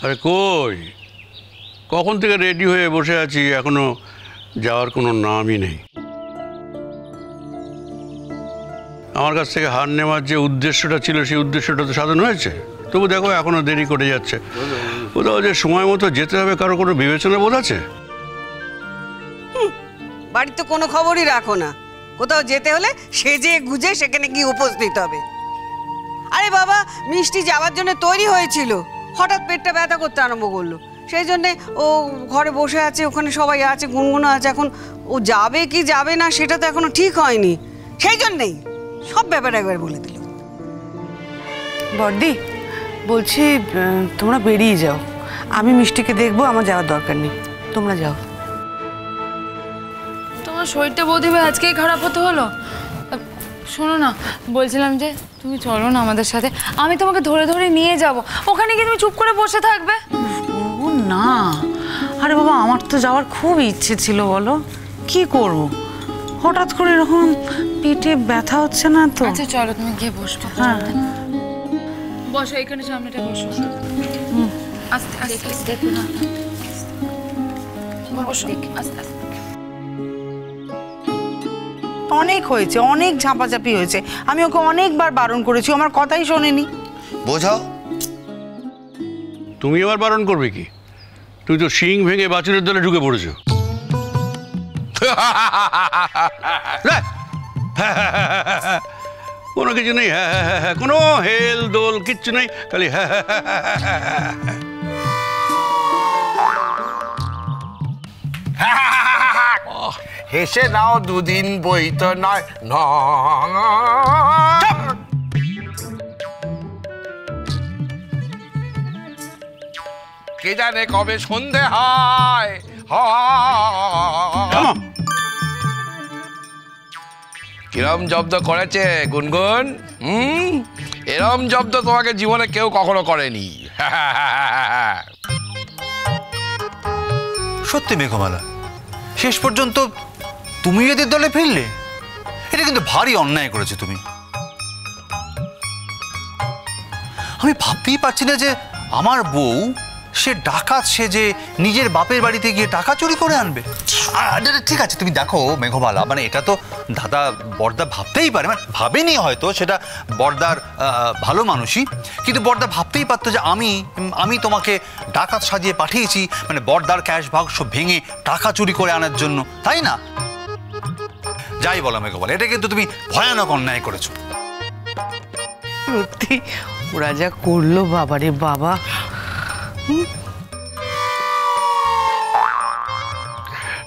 আরে কই, কখন থেকে রেডি হয়ে বসে আছি, এখনো যাওয়ার কোনো নামই নেই। আমার কাছ থেকে হার নেওয়ার যে উদ্দেশ্যটা ছিল সেই উদ্দেশ্যটা তো সাধন হয়েছে, তবু দেখো এখনো দেরি করে যাচ্ছে। কোথাও যে সময় মতো যেতে হবে কারো কোনো বিবেচনা বোধ আছে? বাড়িতে কোনো খবরই রাখো না, কোথাও যেতে হলে সেজে গুজে সেখানে গিয়ে উপস্থিত হবে। আরে বাবা, মিষ্টি যাওয়ার জন্য তৈরি হয়েছিল, হঠাৎ পেটটা ব্যথা করতে আরম্ভ করলো, সেই জন্যে ও ঘরে বসে আছে, ওখানে সবাই আছে, গুনগুনো আছে। এখন ও যাবে কি যাবে না সেটা তো এখনো ঠিক হয়নি, সেই জন্যেই সব ব্যাপার একবার বলে দিল। বড়দি বলছি তোমরা বেরিয়ে যাও, আমি মিষ্টিকে দেখবো, আমার যাওয়ার দরকার নেই, তোমরা যাও। তোমার শরীরটা বোধহয় আজকেই খারাপ হতে হলো। শোনো না, বলছিলাম যে তুমি চলো না আমাদের সাথে, আমি তোমাকে ধরে ধরে নিয়ে যাব, ওখানে গিয়ে তুমি চুপ করে বসে থাকবে। ও না, আরে বাবা আমার তো যাওয়ার খুব ইচ্ছে ছিল, বলো কি করবো, হঠাৎ করে এরকম পেটে ব্যথা হচ্ছে না তো। আচ্ছা চলো, তুমি গিয়ে বসবে। হ্যাঁ বসো, এখানে সামনেটা বসো। আস্তে আস্তে দেখো না, বসো আস্তে আস্তে। অনেক হয়েছে, অনেক ঝাঁপাঝাপি হয়েছে, আমি ওকে অনেকবার বারণ করেছি, আমার কথাই শোনেনি। বোঝাও। তুমি আবার বারণ করবে কি? তুমি তো শিং ভেঙে বাছুরের দলে ঢুকে পড়েছো। কোনো কিছু নেই, হ্যাঁ হ্যাঁ হ্যাঁ, কোনো হেল দোল কিচ্ছু নেই, খালি হ্যাঁ হ্যাঁ হ্যাঁ। হেসে নাও, দুদিন বইতো নয়। কে জানে কবে সন্ধে হয়। কিরম জব্দ করেছে গুনগুন? এরম জব্দ তোমাকে জীবনে কেউ কখনো করেনি। সত্যি মেঘমালা, শেষ পর্যন্ত তুমি এদের দলে ফিরলে, এটা কিন্তু ভারী অন্যায় করেছো তুমি। আমি ভাবতেই পারছি না যে আমার বউ সে ডাকাত সেজে নিজের বাপের বাড়িতে গিয়ে টাকা চুরি করে আনবে। ঠিক আছে তুমি দেখো মেঘমালা, মানে এটা তো দাদা বড়দা ভাবতেই পারে, মানে ভাবেনি হয়তো, সেটা বড়দার ভালো মানুষই, কিন্তু বড়দা ভাবতেই পারতো যে আমি তোমাকে ডাকাত সাজিয়ে পাঠিয়েছি, মানে বড়দার ক্যাশ বাক্স ভেঙে টাকা চুরি করে আনার জন্য, তাই না? যাই বলো মেঘমালা, এটা কিন্তু তুমি ভয়ানক অন্যায় করেছো। সত্যি ওরা যা করলো, বাবারে বাবা।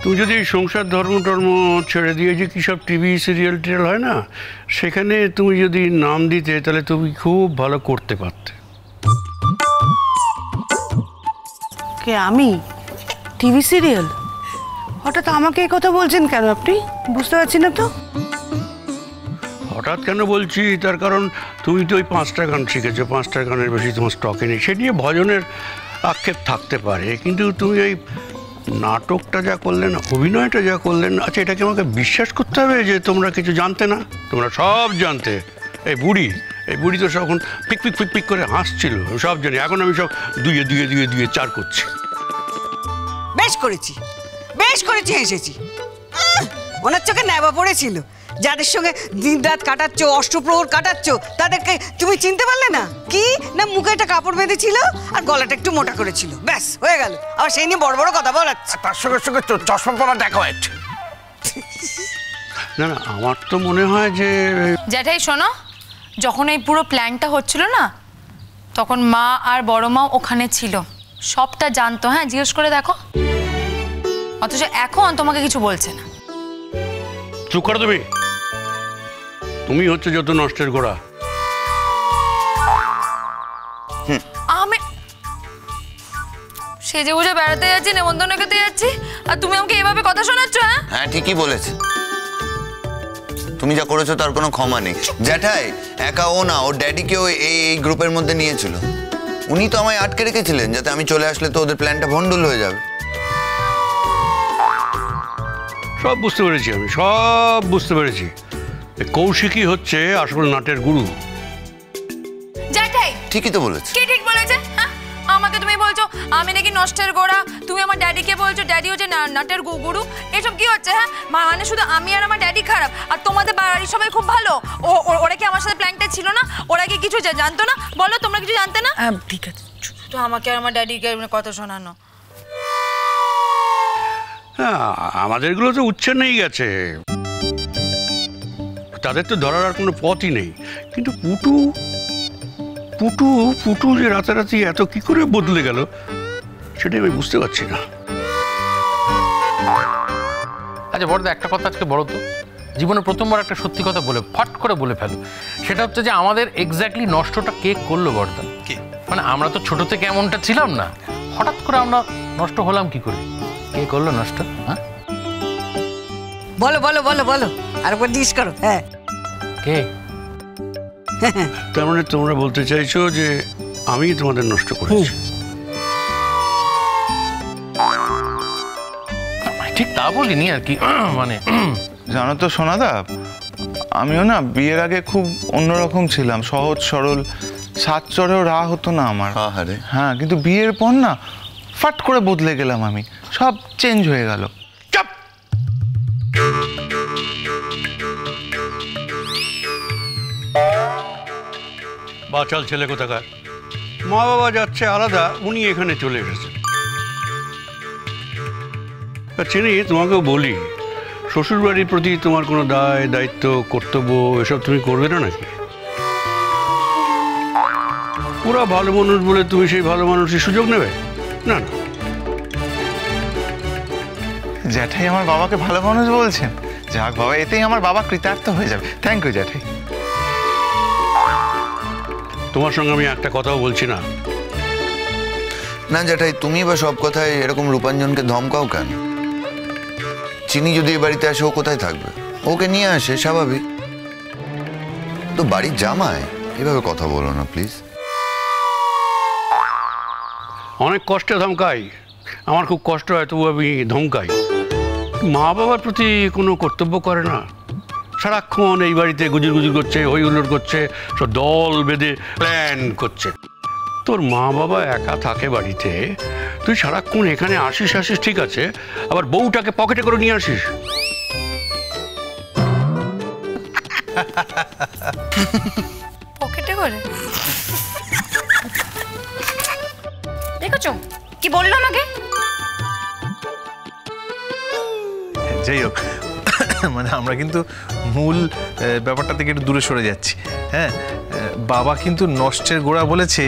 তুমি যদি সংসার ধর্ম টর্ম ছেড়ে দিয়ে যে কী সব টিভি সিরিয়াল টিরিয়াল হয় না, সেখানে তুমি যদি নাম দিতে তাহলে তুমি খুব ভালো করতে পারতে। কে আমি? TV serial? হঠাৎ আমাকে এই কথা বলছেন কেন আপনি? বুঝতে পারছি না তো। হঠাৎ কেন বলছি, তার কারণ তুমি তো ওই 5টা গান শিখেছো, 5টা গানের বেশি তোমার স্টকে নেই, সে নিয়ে ভজনের আক্ষেপ থাকতে পারে, কিন্তু তুমি ওই নাটকটা যা করলেন, অভিনয়টা যা করলেন, আচ্ছা এটাকে আমাকে বিশ্বাস করতে হবে যে তোমরা কিছু জানতে না? তোমরা সব জানতে। এই বুড়ি তো সব পিক পিক পিক পিক করে হাসছিল, সব জানি, এখন আমি সব দুইয়ে দুইয়ে দুইয়ে দুইয়ে 4 করছি। বেশ করেছি হেসেছি। ওনার চোখে নেবা পড়েছিল, যাদের সঙ্গে দিন রাত কাটাচ্ছ, অষ্টপ্রহর কাটাচ্ছ, তাদেরকে তুমি চিনতে পারলে না? কি না, মুখে একটা কাপড় বেঁধেছিল আর গলাটা একটু মোটা করেছিল, ব্যাস হয়ে গেল। আর সেই নিয়ে বড় বড় কথা বলাচ্ছে, তার সঙ্গে সঙ্গে চশমা পরা ডেকোয়েট। না না, আমার তো মনে হয় যে জ্যাঠাই শোনো, যখন এই পুরো প্ল্যানটা হচ্ছিল না, তখন মা আর বড় মা ওখানে ছিল, সবটা জানতো। হ্যাঁ, জিজ্ঞেস করে দেখো। অথচ এখন তোমাকে কিছু বলছে না। চুপ করো তুমি হচ্ছে যত নষ্টের গোড়া। আমি সেজে গুজে বেড়াতে যাচ্ছি, নেমন্তন্ন খেতে যাচ্ছি, আর তুমি আমাকে এভাবে কথা শোনাচ্ছ? হ্যাঁ ঠিকই বলেছে, তুমি যা করেছো তার কোনো ক্ষমা নেই। জ্যাঠাই একা ও না, ওর ড্যাডিকেও এই গ্রুপের মধ্যে নিয়েছিল। উনি তো আমায় আটকে রেখেছিলেন যাতে আমি চলে আসলে তো ওদের প্ল্যানটা ভন্ডুল হয়ে যাবে। সব বুঝতে পেরেছি, আমি সব বুঝতে পেরেছি। কৌশিকই হচ্ছে আসল নাটের গুরু। জ্যাঠাই ঠিকই তো বলেছে। কে ঠিক বলেছে? হ্যাঁ, আমাকে তুমি বলছো আমি নাকি নষ্টের গোড়া, তুমি আমার ড্যাডিকে বলছো ড্যাডি হচ্ছে নাটের গুরু। এসব কি হচ্ছে? হ্যাঁ, মানে শুধু আমি আর আমার ড্যাডি খারাপ আর তোমাদের বাড়ির সবাই খুব ভালো? ওরা কি আমার সাথে প্ল্যানটা ছিল না? ওরা কি কিছু জানতো না? বলো, তোমরা কিছু জানতে না? ঠিক আছে, তো আমাকে আর আমার ড্যাডিকে কথা শোনানো। হ্যাঁ, আমাদেরগুলো তো উচ্ছন্নেই গেছে, তাদের তো ধরার আর কোনো পথই নেই। কিন্তু পুটু পুটু পুটু যে রাতারাতি এত কি করে বদলে গেল সেটাই আমি বুঝতে পারছি না। আচ্ছা বড়দা, একটা কথা আজকে বলো তো, জীবনে প্রথমবার একটা সত্যি কথা বলে ফট করে বলে ফেলো। সেটা হচ্ছে যে আমাদের এক্স্যাক্টলি নষ্টটা কে করলো বড়দা? কে? মানে আমরা তো ছোট থেকে এমনটা ছিলাম না, হঠাৎ করে আমরা নষ্ট হলাম কি করে? কে করলো নষ্ট? হ্যাঁ, বলো বলো বলো বলো, আর একবার জিজ্ঞেস করো। হ্যাঁ, কে? তার মানে তোমরা বলতে চাইছো যে আমি তোমাদের নষ্ট করেছি? ঠিক তা বলিনি আর কি, মানে জানো তো সোনাদা, আমিও না বিয়ের আগে খুব অন্যরকম ছিলাম, সহজ সরল, সাত চড়েও রা হতো না আমার। আহারে। হ্যাঁ, কিন্তু বিয়ের পর না ফাট করে বদলে গেলাম আমি, সব চেঞ্জ হয়ে গেল। চাপ! বাচাল ছেলে কোথাকার, মা বাবা যাচ্ছে আলাদা, উনি এখানে চলে এসেছেন। চিনি, তোমাকেও বলি, শ্বশুরবাড়ির প্রতি তোমার কোনো দায় দায়িত্ব কর্তব্য এসব তুমি করবে না নাকি? পুরা ভালো মানুষ বলে তুমি সেই ভালো মানুষের সুযোগ নেবে না? না, জ্যাঠাই আমার বাবাকে ভালো মানুষ বলছেন। যাক বাবা, এতেই আমার বাবা কৃতার্থ হয়ে যাবে। থ্যাংক ইউ জ্যাঠাই। তোমার সঙ্গে আমি একটা কথাও বলছি না। না জ্যাঠাই, তুমি বা সব কথায় এরকম রূপাঞ্জনকে ধমকাও কেন? চিনি যদি এই বাড়িতে আসে ও কোথায় থাকবে? ওকে নিয়ে আসে, স্বাভাবিক তো। বাড়ির জামাই, এভাবে কথা বলো না প্লিজ। অনেক কষ্টে ধমকাই, আমার খুব কষ্ট হয়, তবু আমি ধমকাই। মা বাবার প্রতি কোনো কর্তব্য করে না, সারাক্ষণ এই বাড়িতে গুজুর গুজুর করছে, হই হুল্লোড় করছে, সব দল বেঁধে প্ল্যান করছে। তোর মা বাবা একা থাকে বাড়িতে, তুই সারাক্ষণ এখানে আসিস ঠিক আছে, আবার বউটাকে পকেটে করে নিয়ে আসিস। পকেটে করে দেখেছো কি বললো আমাকে? যাই হোক, মানে আমরা কিন্তু মূল ব্যাপারটা থেকে একটু দূরে সরে যাচ্ছি। হ্যাঁ, বাবা কিন্তু নষ্টের গোড়া বলেছে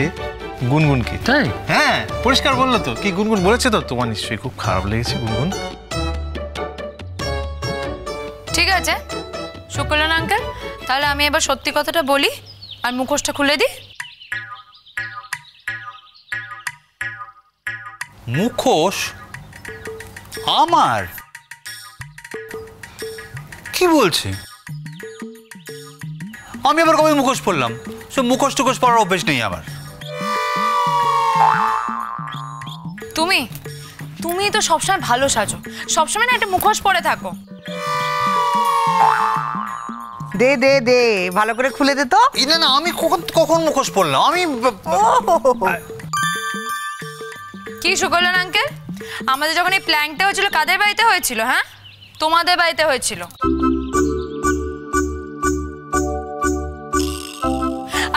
গুনগুনকে। তাই? হ্যাঁ, পরিষ্কার বললো তো। কি গুনগুন বলেছে তো? তোমার নিশ্চয়ই খুব খারাপ লেগেছে গুনগুন। ঠিক আছে শুক্লান আঙ্কেল, তাহলে আমি এবার সত্যি কথাটা বলি আর মুখোশটা খুলে দিই। মুখোশ আমার? কি বলছে? আমি আবার কবে মুখোশ পরলাম? সব মুখোশ টুখোশ পরার অভ্যেস নেই আমার। তুমি তো সবসময় ভালো সাজো, সবসময় না একটা মুখোশ পরে থাকো। দে দে দে, ভালো করে খুলে দে তো। না না, আমি কখন মুখোশ পরলাম? আমি কি শুকলান আঙ্কেল, আমাদের যখন এই প্ল্যানটা হয়েছিল কাদের বাড়িতে হয়েছিল? হ্যাঁ, তোমাদের বাড়িতে হয়েছিল।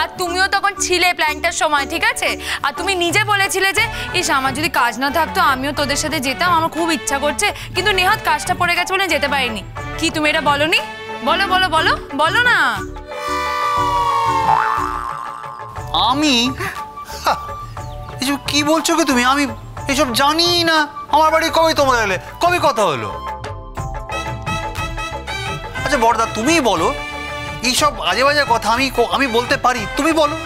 আর তুমিও তখন ছিলে প্ল্যানটার সময়, ঠিক আছে? আর তুমি নিজে বলেছিলে যে ইস আমার যদি কাজ না থাকতো আমিও তোদের সাথে যেতাম, আমার খুব ইচ্ছা করছে, কিন্তু নেহাত কাজটা পড়ে গেছে বলে যেতে পারিনি। কি তুমি এটা বলনি? বলো বলো বলো বলো না। আমি এসব কি বলছো কি তুমি? আমি এসব জানি না। আমার বাড়ি কবে তোমরা এলে? কবে কথা হলো? আচ্ছা বড়দা, তুমিই বলো, এইসব আজে বাজে কথা আমি বলতে পারি? তুমি বলো।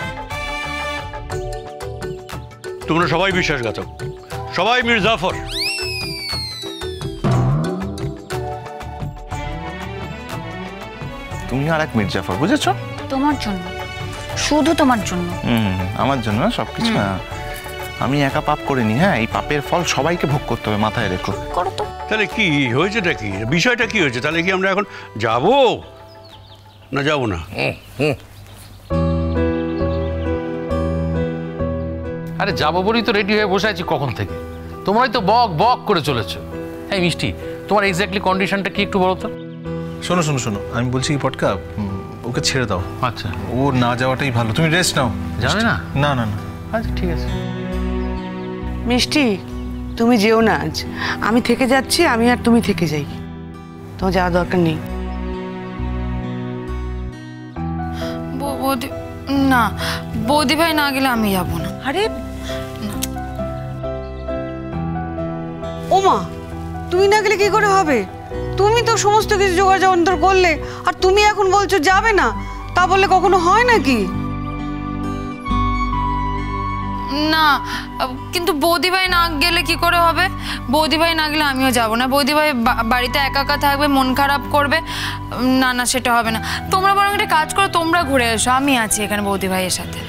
তোমরা সবাই বিশ্বাসঘাতক, সবাই মীর জাফর। তুমি আর এক মির্জাফর, বুঝেছো? তোমার জন্য, শুধু তোমার জন্য। আমার জন্য না সবকিছু। আমি একা পাপ করিনি। হ্যাঁ, এই পাপের ফল সবাইকে ভোগ করতে হবে, মাথায় রেখো। করো তো। তাহলে কি হয়েছেটা কি, বিষয়টা কি হয়েছে? তাহলে কি আমরা এখন যাব না যাব না? আরে যাবো বলেই তো রেডি হয়ে বসে আছি কখন থেকে, তোমরাই তো বক বক করে চলেছো। এই মিষ্টি, তোমার এক্স্যাক্টলি কন্ডিশনটা কি একটু বলো তো? শোনো শোনো শোনো, আমি বলছি কি পটকা, ওকে ছেড়ে দাও। আচ্ছা, ও না যাওয়াটাই ভালো, তুমি রেস্ট নাও। যাবে না? না না না। আচ্ছা ঠিক আছে। মিষ্টি, তুমি যেও না আজ, আমি থেকে যাচ্ছি, আমি আর তুমি থেকে যাই, তোমার যাওয়ার দরকার নেই। না, বৌদি ভাই না গেলে আমি যাবো না। আরে ওমা, তুমি না গেলে কি করে হবে? তুমি তো সমস্ত কিছু জোগাড় যন্ত্র করলে, আর তুমি এখন বলছো যাবে না, তা বললে কখনো হয় নাকি? না, কিন্তু বৌদি ভাই না গেলে কি করে হবে? বৌদি ভাই না গেলে আমিও যাব না। বৌদি ভাই বাড়িতে একা একা থাকবে, মন খারাপ করবে। না না, সেটা হবে না। তোমরা বরং একটা কাজ করো, তোমরা ঘুরে এসো, আমি আছি এখানে বৌদি ভাইয়ের সাথে।